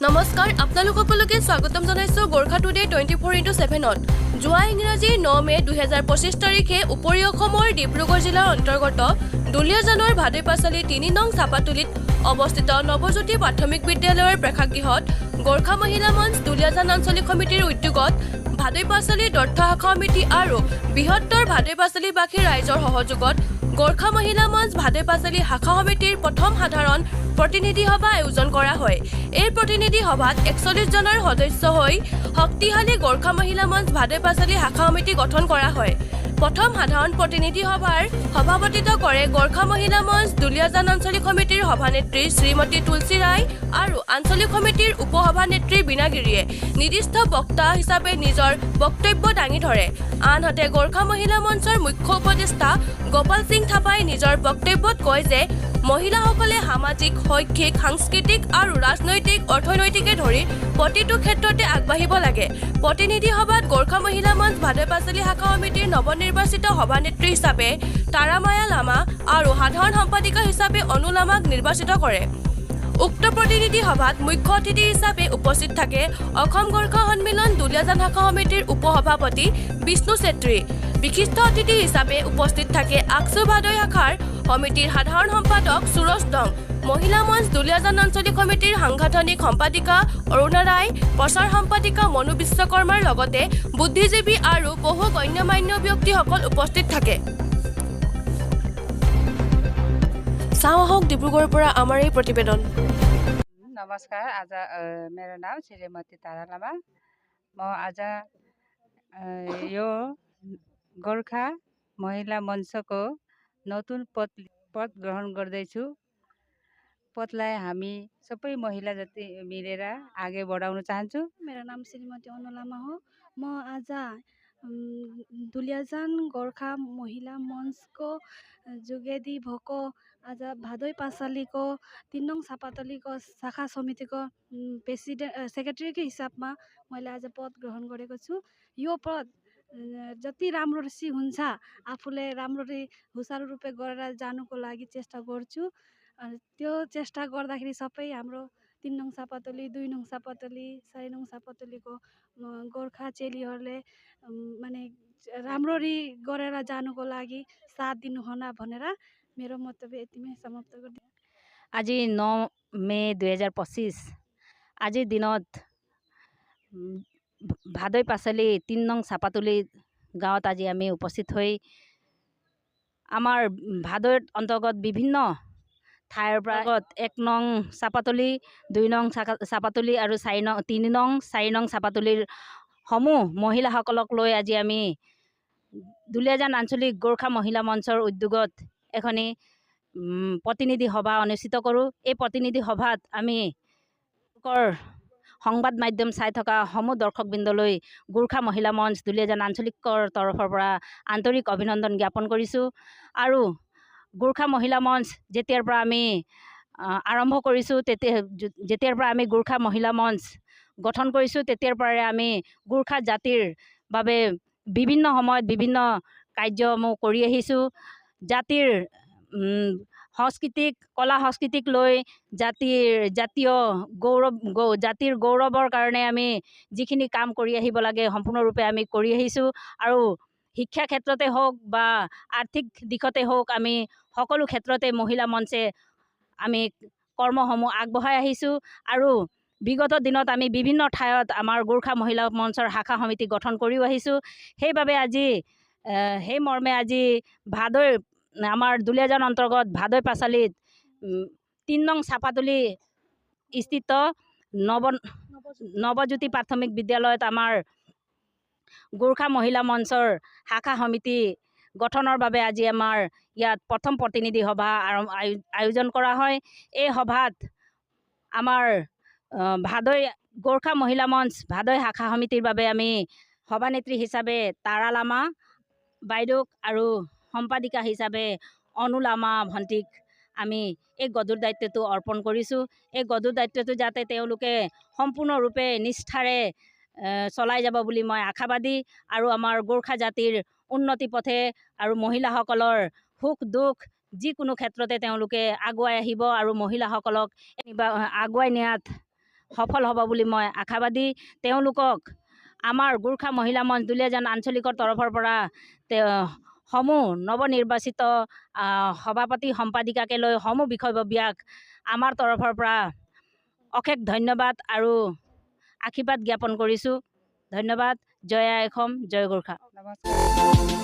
নমস্কাৰ আপোনালোক সকলোকে স্বাগতম জনাইছো গোৰ্খা টুডে 24x7ত যোৱা ইংৰাজী 9 মে 2025 তাৰিখে উপৰি অসমৰ ডিব্ৰুগড় জিলাৰ অন্তৰ্গত দুলীয়াজানৰ ভাদৈপাচালি 3 নং চাপাতুলিত অৱস্থিত নৱজ্যোতি প্ৰাথমিক বিদ্যালয়ৰ প্ৰেক্ষাগৃহত গোৰ্খা মহিলা মঞ্চ দুলীয়াজান আঞ্চলিক সমিতিৰ উদ্যোগত ভাদৈপাচালি দৰ্থ শাখা সমিতি আৰু বৃহত্তৰ ভাদৈপাচালিবাসী ৰাইজৰ সহযোগত গোৰ্খা মহিলা মঞ্চ ভাদৈপাচালি শাখা সমিতিৰ প্ৰথম সাধাৰণ প্ৰতিনিধি সভা আয়োজন কৰা হয়। এই প্ৰতিনিধি সভাত 41 জনৰ সদস্য হৈ শক্তিশালী গোৰ্খা মহিলা মঞ্চ ভাদৈপাচালি শাখা সমিতি গঠন কৰা হয়। প্ৰথম সাধাৰণ প্ৰতিনিধি সভাৰ সভাপতিত্ব কৰে গোৰ্খা মহিলা মঞ্চ দুলীয়াজান আঞ্চলিক সমিতিৰ সভানেত্ৰী শ্ৰীমতী তুলসী ৰায় আৰু আঞ্চলিক সমিতিৰ উপসভানেত্ৰী বীণাগিৰিয়ে নিৰ্দিষ্ট বক্তা হিচাপে নিজৰ বক্তব্য দাঙি ধৰে। আনহাতে গোৰ্খা মহিলা মঞ্চৰ মুখ্য উপদেষ্টা গোপাল সিং থাপাই নিজৰ বক্তব্যত কয় যে মহিলাসকলে সামাজিক, শৈক্ষিক, সাংস্কৃতিক আৰু ৰাজনৈতিক, অৰ্থনৈতিকে ধৰি প্ৰতিটো ক্ষেত্ৰতে আগবাঢ়িব লাগে। প্ৰতিনিধি সভাত গোৰ্খা মহিলা মঞ্চ ভাদৈপাচালি শাখা সমিতিৰ নৱনিৰ্বাচিত সভানেত্ৰী হিচাপে তাৰামায়া লামা আৰু সাধাৰণ সম্পাদিকা হিচাপে অনু লামাক নিৰ্বাচিত কৰে। উক্ত প্ৰতিনিধি সভাত মুখ্য অতিথি হিচাপে উপস্থিত থাকে অসম গোৰ্খা সন্মিলন দুলীয়াজান শাখা সমিতিৰ উপসভাপতি বিষ্ণু চেত্ৰী। বিশিষ্ট অতিথি হিচাপে উপস্থিত থাকে আকচু ভাদৈ শাখাৰ সমিতিৰ সাধাৰণ সম্পাদক সুৰজ দং, মহিলা মঞ্চ দুলীয়াজান আঞ্চলিক সমিতিৰ সাংগঠনিক সম্পাদিকা অৰুণা ৰায়, প্ৰচাৰ সম্পাদিকা মনু বিশ্বকৰ্মাৰ লগতে বুদ্ধিজীৱী আৰু বহু গণ্যমান্য ব্যক্তিসকল উপস্থিত থাকে। চাওঁ আহক ডিব্ৰুগড়ৰ পৰা আমাৰ এই প্ৰতিবেদন। नमस्कार, आज मेरो नाम श्रीमती तारा लामा। म आज यो गोर्खा महिला मञ्चको नतुन पद ग्रहण गर्दैछु। पदलाई हामी सबै महिला जति मिलेर आगे बढाउन चाहन्छु। मेरो नाम श्रीमती अनु लामा हो। म आज दुलीयाजान गोर्खा महिला मञ्चको जोगेदी भएको आज भादैपाचालीको 3 नङ चापातलीको शाखा समितिको सेक्रेटरीको हिसाबमा मैले आज पद ग्रहण गरेको छु। यो पद जति राम्ररी हुन्छ आफूले राम्ररी हुसारू रूपे गरेर जानुको लागि चेष्टा गर्छु। त्यो चेष्टा गर्दाखेरि सबै हाम्रो 3 नङ चापातली, 2 नङ चापातली, 4 नङ चापातलीको गोर्खा चेलीहरूले माने राम्ररी गरेर जानुको लागि साथ दिनुहुन भनेर मेरो मन्तव्य यतिमै समाप्त गर्छु। আজি 9 মে 2025 আজিৰ দিনত ভাদৈপাচালি 3 নং চাপাতুলি গাঁৱত আজি আমি উপস্থিত হৈ আমাৰ ভাদৈৰ অন্তৰ্গত বিভিন্ন ঠাইৰ পৰা 1 নং চাপাতুলি, 2 নং চাপাতুলি আৰু 3 নং 4 নং চাপাতুলিৰ সমূহ মহিলাসকলক লৈ আজি আমি দুলীয়াজান আঞ্চলিক গোৰ্খা মহিলা মঞ্চৰ উদ্যোগত এখনি প্ৰতিনিধি সভা অনুষ্ঠিত কৰোঁ। এই প্ৰতিনিধি সভাত আমি সংবাদ মাধ্যম চাই থকা সমূহ দৰ্শকবৃন্দলৈ গোৰ্খা মহিলা মঞ্চ দুলীয়াজান আঞ্চলিকৰ তৰফৰ পৰা আন্তৰিক অভিনন্দন জ্ঞাপন কৰিছোঁ। আৰু গোৰ্খা মহিলা মঞ্চ যেতিয়াৰ পৰা আমি আৰম্ভ কৰিছোঁ, যেতিয়াৰ পৰা আমি গোৰ্খা মহিলা মঞ্চ গঠন কৰিছোঁ, তেতিয়াৰ পৰাই আমি গোৰ্খা জাতিৰ বাবে বিভিন্ন সময়ত বিভিন্ন কাৰ্যসমূহ কৰি আহিছোঁ। জাতিৰ সংস্কৃতিক, কলা সংস্কৃতিক লৈ জাতিৰ গৌৰৱৰ কাৰণে আমি যিখিনি কাম কৰি আহিব লাগে সম্পূৰ্ণৰূপে আমি কৰি আহিছোঁ। আৰু শিক্ষা ক্ষেত্ৰতে হওক বা আৰ্থিক দিশতে হওক আমি সকলো ক্ষেত্ৰতে মহিলা মঞ্চে আমি কৰ্মসমূহ আগবঢ়াই আহিছোঁ। আৰু বিগত দিনত আমি বিভিন্ন ঠাইত আমাৰ গোৰ্খা মহিলা মঞ্চৰ শাখা সমিতি গঠন কৰিও আহিছোঁ। সেইবাবে আজি সেই মৰ্মে আজি আমাৰ দুলীয়াজান অন্তৰ্গত ভাদৈপাচালিত 3 নং চাপাতুলি স্থিত নৱজ্যোতি প্ৰাথমিক বিদ্যালয়ত আমাৰ গোৰ্খা মহিলা মঞ্চৰ শাখা সমিতি গঠনৰ বাবে আজি আমাৰ ইয়াত প্ৰথম প্ৰতিনিধি সভা আয়োজন কৰা হয়। এই সভাত আমাৰ গোৰ্খা মহিলা মঞ্চ ভাদৈ শাখা সমিতিৰ বাবে আমি সভানেত্ৰী হিচাপে তাৰা লামা বাইদেউক আৰু সম্পাদিকা হিচাপে অনু লামা ভণ্টিক আমি এই গধুৰ দায়িত্বটো অৰ্পণ কৰিছোঁ। এই গধুৰ দায়িত্বটো যাতে তেওঁলোকে সম্পূৰ্ণৰূপে নিষ্ঠাৰে চলাই যাব বুলি মই আশাবাদী। আৰু আমাৰ গোৰ্খা জাতিৰ উন্নতি পথে আৰু মহিলাসকলৰ সুখ দুখ যিকোনো ক্ষেত্ৰতে তেওঁলোকে আগুৱাই আহিব আৰু মহিলাসকলক আগুৱাই নিয়াত সফল হ'ব বুলি মই আশাবাদী। তেওঁলোকক আমাৰ গোৰ্খা মহিলা মঞ্চ দুলীয়াজান আঞ্চলিকৰ তৰফৰ পৰা সমূহ নৱনিৰ্বাচিত সভাপতি সম্পাদিকাকে লৈ সমূহ বিষয়ববীয়াক আমাৰ তৰফৰ পৰা অশেষ ধন্যবাদ আৰু আশীৰ্বাদ জ্ঞাপন কৰিছোঁ। ধন্যবাদ। জয় আই অসম, জয় গোৰ্খা। নমস্কাৰ।